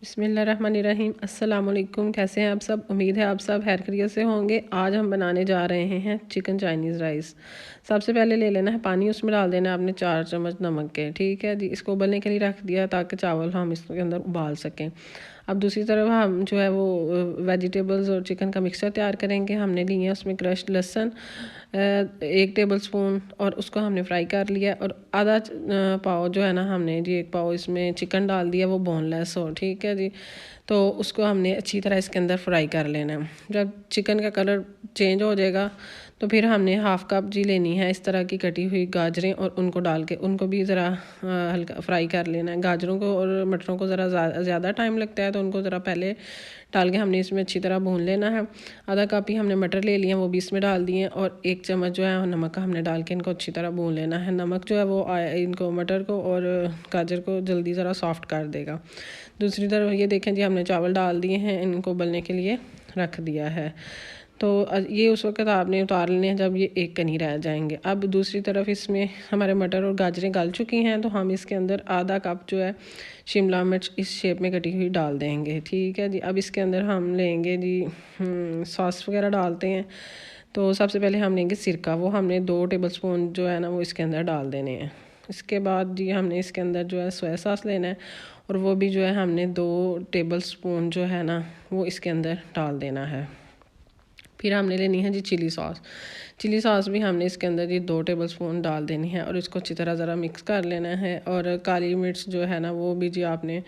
बिस्मिल्लाहिर्रहमानिर्रहीम। अस्सलाम वालेकुम। कैसे हैं आप सब? उम्मीद है आप सब खैर खैरियत से होंगे। आज हम बनाने जा रहे हैं चिकन चाइनीज़ राइस। सबसे पहले ले लेना है पानी, उसमें डाल देना है आपने 4 चम्मच नमक के। ठीक है जी, इसको उबलने के लिए रख दिया ताकि चावल हम इसके अंदर उबाल सकें। अब दूसरी तरफ हम जो है वो वेजिटेबल्स और चिकन का मिक्सचर तैयार करेंगे। हमने लिए उसमें क्रश्ड लहसुन 1 टेबल स्पून, और उसको हमने फ्राई कर लिया। और आधा पाव जो है ना, हमने जी 1 पाव इसमें चिकन डाल दिया, वो बोनलेस हो। ठीक है जी, तो उसको हमने अच्छी तरह इसके अंदर फ्राई कर लेना है। जब चिकन का कलर चेंज हो जाएगा तो फिर हमने हाफ़ कप जी लेनी है इस तरह की कटी हुई गाजरें, और उनको डाल के उनको भी ज़रा हल्का फ्राई कर लेना है। गाजरों को और मटरों को ज़रा ज़्यादा टाइम लगता है, तो उनको ज़रा पहले डाल के हमने इसमें अच्छी तरह भून लेना है। आधा कप ही हमने मटर ले लिए, वो भी इसमें डाल दिए, और 1 चम्मच जो है नमक का हमने डाल के इनको अच्छी तरह भून लेना है। नमक जो है वो इनको मटर को और गाजर को जल्दी ज़रा सॉफ्ट कर देगा। दूसरी तरफ ये देखें जी, हमने चावल डाल दिए हैं, इनको उबलने के लिए रख दिया है। तो ये उस वक्त आपने उतार लेने हैं जब ये एक कनी रह जाएंगे। अब दूसरी तरफ इसमें हमारे मटर और गाजरें गल चुकी हैं, तो हम इसके अंदर आधा कप जो है शिमला मिर्च इस शेप में कटी हुई डाल देंगे। ठीक है जी, अब इसके अंदर हम लेंगे जी सॉस वगैरह डालते हैं। तो सबसे पहले हम लेंगे सिरका, वो हमने 2 टेबल स्पून जो है ना वो इसके अंदर डाल देने हैं। इसके बाद जी हमने इसके अंदर जो है सोया सॉस लेना है, और वो भी जो है हमने 2 टेबल स्पून जो है ना वो इसके अंदर डाल देना है। फिर हमने लेनी है जी चिली सॉस। चिली सॉस भी हमने इसके अंदर जी 2 टेबल स्पून डाल देनी है, और इसको अच्छी तरह ज़रा मिक्स कर लेना है। और काली मिर्च जो है ना वो भी जी आपने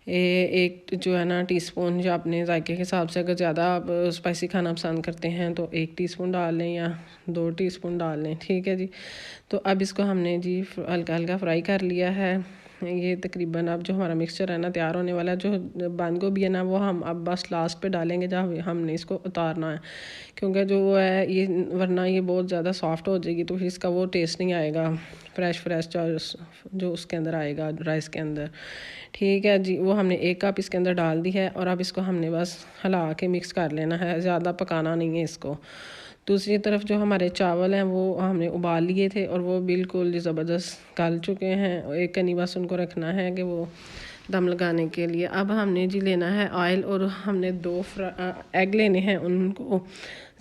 एक जो है ना टीस्पून, जो अपने जायके के हिसाब से, अगर ज़्यादा आप स्पाइसी खाना पसंद करते हैं तो 1 टीस्पून डाल लें या 2 टीस्पून डाल लें। ठीक है जी, तो अब इसको हमने जी हल्का हल्का फ्राई कर लिया है। ये तकरीबन अब जो हमारा मिक्सचर है ना तैयार होने वाला है। जो बंद गोभी है ना वो हम अब बस लास्ट पे डालेंगे जब हमने इसको उतारना है, क्योंकि जो वो है ये वरना ये बहुत ज़्यादा सॉफ्ट हो जाएगी, तो फिर इसका वो टेस्ट नहीं आएगा फ्रेश जो उसके अंदर आएगा राइस के अंदर। ठीक है जी, वो हमने 1 कप इसके अंदर डाल दी है, और अब इसको हमने बस हिला के मिक्स कर लेना है, ज़्यादा पकाना नहीं है इसको। दूसरी तरफ जो हमारे चावल हैं वो हमने उबाल लिए थे, और वो बिल्कुल ज़बरदस्त गल चुके हैं। एक कनी बस उनको रखना है कि वो दम लगाने के लिए। अब हमने जी लेना है ऑयल, और हमने 2 एग लेने हैं, उनको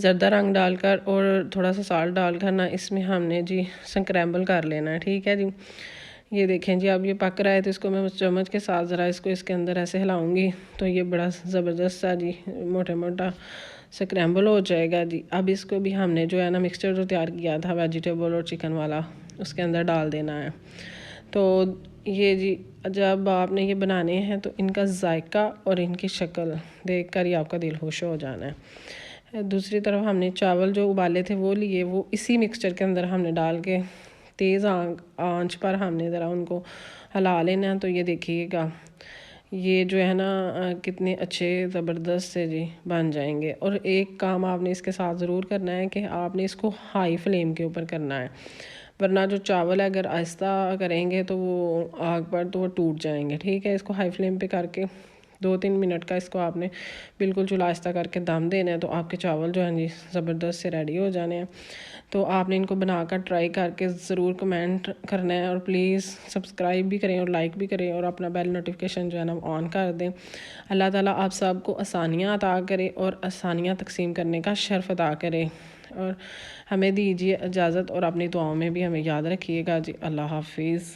ज़रदा रंग डालकर और थोड़ा सा साल्ट डालकर ना इसमें हमने जी स्क्रैम्बल कर लेना है। ठीक है जी, ये देखें जी अब ये पक रहा है, तो इसको मैं चम्मच के साथ ज़रा इसको इसके अंदर ऐसे हिलाऊंगी तो ये बड़ा ज़बरदस्त सा जी मोटा मोटा स्क्रैम्बल हो जाएगा जी। अब इसको भी हमने जो है ना मिक्सचर जो तैयार किया था वेजिटेबल और चिकन वाला, उसके अंदर डाल देना है। तो ये जी जब आपने ये बनाने हैं तो इनका जायका और इनकी शक्ल देख कर ही आपका दिल खुश हो जाना है। दूसरी तरफ हमने चावल जो उबाले थे वो लिए, वो इसी मिक्सचर के अंदर हमने डाल के तेज़ आंच पर हमने ज़रा उनको हिला लेना है। तो ये देखिएगा ये जो है ना कितने अच्छे ज़बरदस्त से जी बन जाएंगे। और एक काम आपने इसके साथ ज़रूर करना है कि आपने इसको हाई फ्लेम के ऊपर करना है, वरना जो चावल है अगर आहिस्ता करेंगे तो वो आग पर तो वो टूट जाएंगे। ठीक है, इसको हाई फ्लेम पे करके 2-3 मिनट का इसको आपने बिल्कुल चूल्हा आहिस्ता करके दम देना है, तो आपके चावल जो हैं जी ज़बरदस्त से रेडी हो जाने हैं। तो आपने इनको बनाकर ट्राई करके ज़रूर कमेंट करना है, और प्लीज़ सब्सक्राइब भी करें और लाइक भी करें, और अपना बेल नोटिफिकेशन जो है ना ऑन कर दें। अल्लाह ताला आप सबको आसानियाँ अता करे और आसानियाँ तकसीम करने का शर्फ अता करे। और हमें दीजिए इजाज़त, और अपनी दुआओं में भी हमें याद रखिएगा जी। अल्लाह हाफिज़।